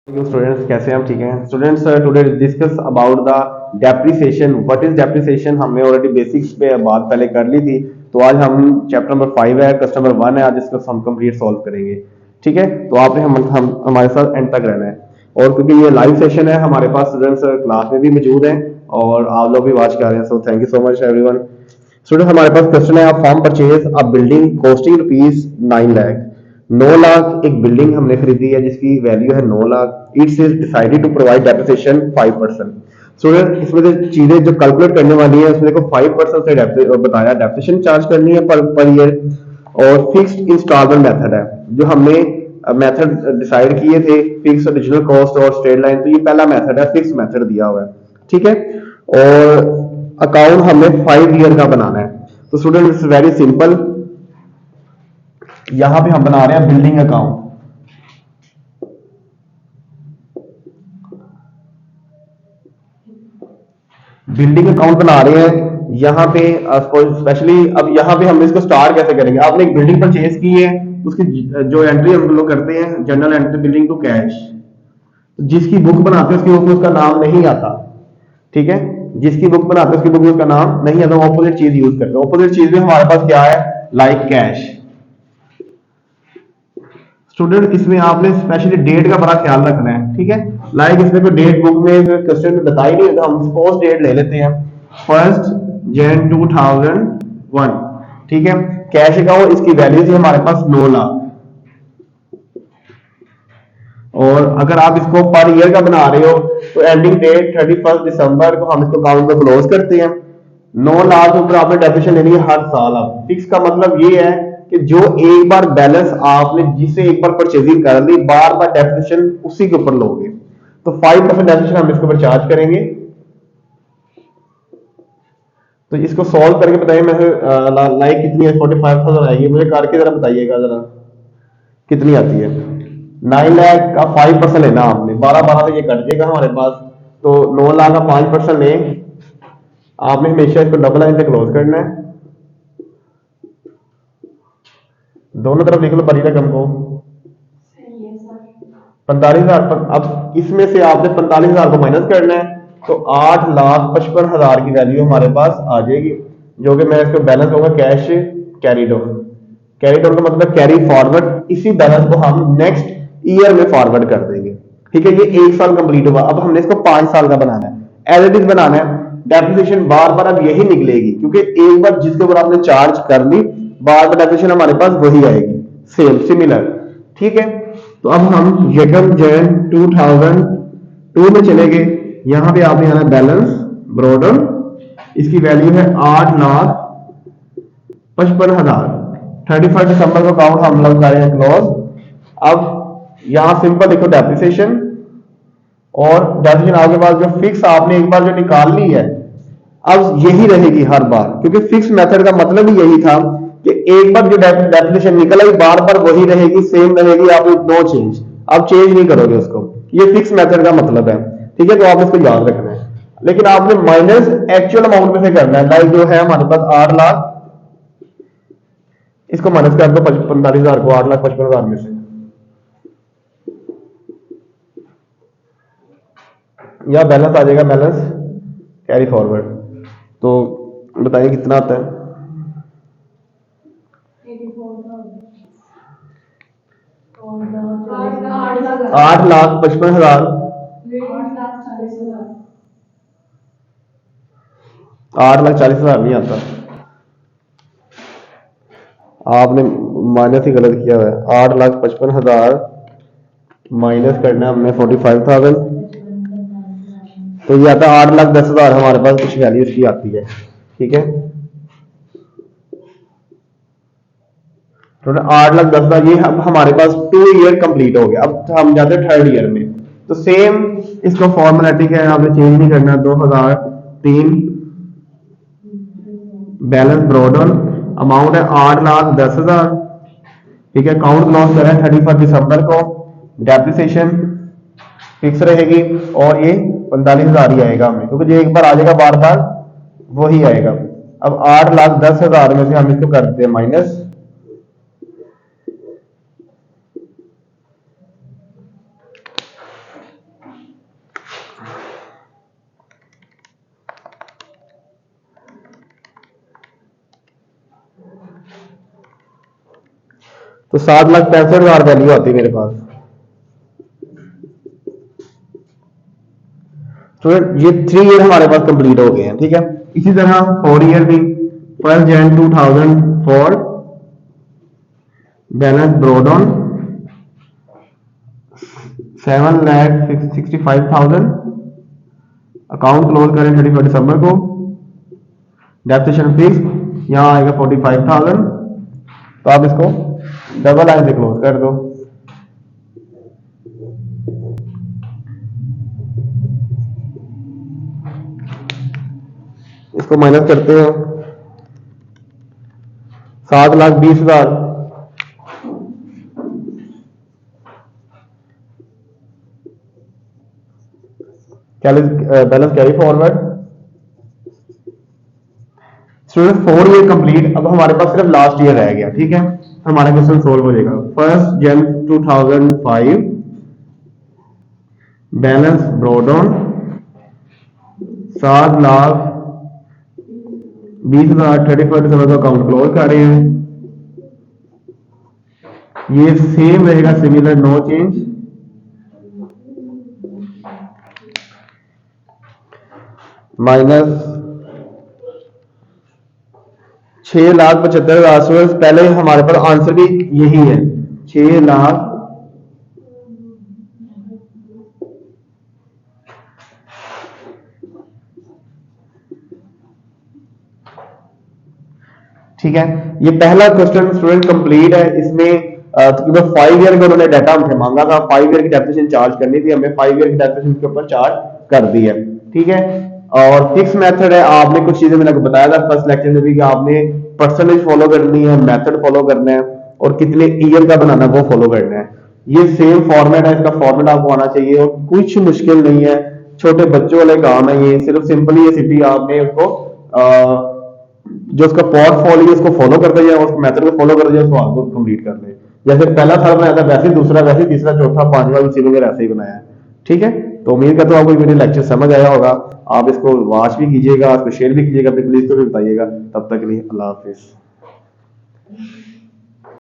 Students कैसे हैं हम? ठीक हैं students. Today discuss about the depreciation. What is depreciation? हमने ऑलरेडी बेसिक्स पे बात पहले कर ली थी। तो आज हम चैप्टर नंबर 5 है, कस्टमर 1 है, आज इसको हम कंप्लीट सॉल्व करेंगे। ठीक है, तो आपने हम हमारे साथ एंड तक रहना है। और क्योंकि ये लाइव सेशन है, हमारे पास स्टूडेंट्स क्लास में भी मौजूद हैं और आप लोग भी वॉच कर रहे हैं। So thank you so much everyone. Student, हमारे पास क्वेश्चन है, form purchase a building costing rupees 9 lakh. 9 lakh एक बिल्डिंग हमने खरीदी है जिसकी वैल्यू है 9 lakh. It's is decided to provide depreciation 5%। Student, इसमें जो चीजें जो कैलकुलेट करने वाली है उसमें देखो 5% से बताया डेप्रिसिएशन चार्ज करनी है पर ईयर। और फिक्स्ड इंस्टॉलमेंट मेथड है जो हमने मेथड डिसाइड किए थे, फिक्स ओरिजिनल कॉस्ट और स्ट्रेट लाइन। तो ये पहला मेथड है, फिक्स मेथड दिया हुआ है। ठीक है, और अकाउंट हमें 5 ईयर का बनाना है। तो स्टूडेंट इट्स वेरी सिंपल। यहां पे हम बना रहे हैं बिल्डिंग अकाउंट। बिल्डिंग अकाउंट बना रहे हैं यहाँ पे। स्पेशली अब यहाँ पे हम इसको स्टार्ट कैसे करेंगे? आपने एक बिल्डिंग परचेज की है, उसकी जो एंट्री हम लोग करते हैं, general entry building to cash. जिसकी बुक बनाते हैं उसकी बुक में उसका नाम नहीं आता। ठीक है, जिसकी बुक बनाते हैं उसकी बुक में उसका नाम नहीं आता। ऑपोजिट चीज यूज करते हैं। ऑपोजिट चीज में हमारे पास क्या है? Like cash. स्टूडेंट, इसमें आपने स्पेशली डेट का बड़ा ख्याल रखना है। ठीक है, लाइक इसमें कोई डेट बुक में क्वेश्चन में बताई नहीं, तो हम सपोज डेट ले लेते हैं 1 जनवरी 2001। ठीक है, कैश अकाउंट, इसकी वैल्यू थी हमारे पास 9 लाख। और अगर आप इसको पर ईयर का बना रहे हो तो एंडिंग डेट 31 दिसंबर को हम इसको अकाउंट को क्लोज करते हैं। 9 लाख के ऊपर आपने डेफिनेशन लेनी है हर साल। अब फिक्स का मतलब ये है कि जो एक बार बैलेंस आपने जिसे एक बार परचेजिंग कर ली, बार बार डेफिनेशन उसी के ऊपर लोगे। तो 5% डेफिनेशन हम इसके ऊपर चार्ज करेंगे। तो इसको सॉल्व करके बताइए, मैं लाइक कितनी है? 45,000 आएगी। मुझे करके जरा बताइएगा जरा कितनी आती है। 9 लाख का 5% लेना आपने, 12 12 से ये कट जाएगा हमारे पास। तो 9 लाख का 5% ले। आपने हमेशा इसको डबल लाइन से क्लोज करना है। दोनों तरफ लिख लो बड़ी रकम को। 45,000। अब इसमें से आपने 45,000 को माइनस करना है। तो 8,55,000 की वैल्यू हमारे पास आ जाएगी, जो कि मैं इसको बैलेंस होगा cash carry down. Carry down का मतलब कैरी फॉरवर्ड। इसी बैलेंस को हम नेक्स्ट ईयर में फॉरवर्ड कर देंगे। ठीक है, ये 1 साल कंप्लीट हुआ। अब हमने इसको 5 साल का बनाना है, एज इट इज बनाना है। डेप्रिसिएशन बार बार अब यही निकलेगी, क्योंकि एक बार जिसके ऊपर आपने चार्ज कर ली, बार बार डेप्रिसिएशन हमारे पास वही आएगी, सेम सिमिलर। ठीक है, तो अब हम यकम जैन 2002 में चले गए। यहां पे आपने आना बैलेंस ब्रॉडन। इसकी वैल्यू है 8,55,000। 31 दिसंबर को अकाउंट हम लोग करें क्लोज। अब यहां सिंपल देखो डेप्रिसिएशन, और डेप्रिसिएशन आपके पास जो फिक्स आपने एक बार जो निकाल ली है, अब यही रहेगी हर बार, क्योंकि फिक्स मेथड का मतलब ही यही था कि एक बार जो डेफिनेशन निकल आई बार बार वही रहेगी, सेम रहेगी। आप नो चेंज, आप चेंज नहीं करोगे उसको। ये फिक्स मेथड का मतलब है। ठीक है, तो आप इसको याद रखना है। लेकिन आपने माइनस एक्चुअल अमाउंट में से करना है। लाइक जो है हमारे पास 8 लाख, इसको माइनस कर दो 45,000 को 8,55,000 में से। या बैलेंस आ जाएगा, बैलेंस कैरी फॉरवर्ड। तो बताइए कितना आता है? 8,55,000। 8,40,000 नहीं आता। आपने माइनस ही गलत किया हुआ है। 8,55,000 माइनस करना है हमने 45,000। तो ये आता है 8,10,000। हमारे पास कुछ वैल्यू इसकी आती है। ठीक है, तो 8,10,000 ये हमारे पास 2 ईयर कंप्लीट हो गया। अब हम जाते हैं 3rd ईयर में। तो सेम इसको फॉर्मेलिटी है, आपने चेंज नहीं करना। 2003 बैलेंस ब्रॉडन, अमाउंट है 8,10,000। ठीक है, अकाउंट क्लोज करें 31 दिसंबर को। डेप्रिसिएशन फिक्स रहेगी और ये 45,000 ही आएगा हमें, क्योंकि जो एक बार आ जाएगा बार बार वही आएगा। अब 8,10,000 में से हम इसको करते हैं माइनस। तो 7,65,000 वैल्यू आती है मेरे पास। स्टूडेंट ये 3 ईयर हमारे पास कंप्लीट हो गए हैं, ठीक है। इसी तरह 4 ईयर भी 1 Jan 2004 balance brought on 7,65,000, account close करें 31 दिसंबर को, डेप्रिसिएशन फिक्स यहाँ आएगा 45,000, तो आप इसको डबल लाइन से क्लोज कर दो। इसको माइनस करते हैं 7,20,000 balance carry forward. Student 4 year complete, अब हमारे पास सिर्फ लास्ट ईयर रह गया, ठीक है। हमारा क्वेश्चन सोल्व हो जाएगा। 1 Jan 2005 बैलेंस ब्रॉड ऑन 7,20,000 31 दिसंबर को अकाउंट क्लोज कर रहे हैं। ये सेम रहेगा, सिमिलर, नो चेंज। माइनस 6,75,000। पहले हमारे पास आंसर भी यही है, 6 लाख ठीक है। ये पहला क्वेश्चन स्टूडेंट कंप्लीट है। इसमें तकरीबन 5 ईयर का उन्होंने डाटा हमसे मांगा था, 5 ईयर की डेप्रिसिएशन चार्ज करनी थी, हमने 5 ईयर की डेप्रिसिएशन के ऊपर चार्ज कर दी है, ठीक है। और फिक्स मेथड है, आपने कुछ चीजें मैंने आपको बताया था फर्स्ट लेक्चर में भी कि आपने परसेंटेज फॉलो करनी है, मेथड फॉलो करना है और कितने ईयर का बनाना है वो फॉलो करना है। ये सेम फॉर्मेट है, इसका फॉर्मेट आपको आना चाहिए और कुछ मुश्किल नहीं है, छोटे बच्चों वाले काम है ये। सिर्फ सिंपली ये सिटी आपने उसको जो उसका पोर्टफोलियो उसको फॉलो करते जाए, उस मेथड को फॉलो करते जाए, उसको आपको कंप्लीट कर ले। जैसे पहला था बनाया था वैसे दूसरा, वैसे तीसरा, चौथा, पांचवा भी सीखोगे ऐसे ही बनाया है, ठीक है। तो उम्मीद करता हूँ आपको मेरे लेक्चर समझ आया होगा। आप इसको वॉच भी कीजिएगा, इसको शेयर भी कीजिएगा, अपने प्लीज को भी बताइएगा। तब तक के लिए अल्लाह हाफिज।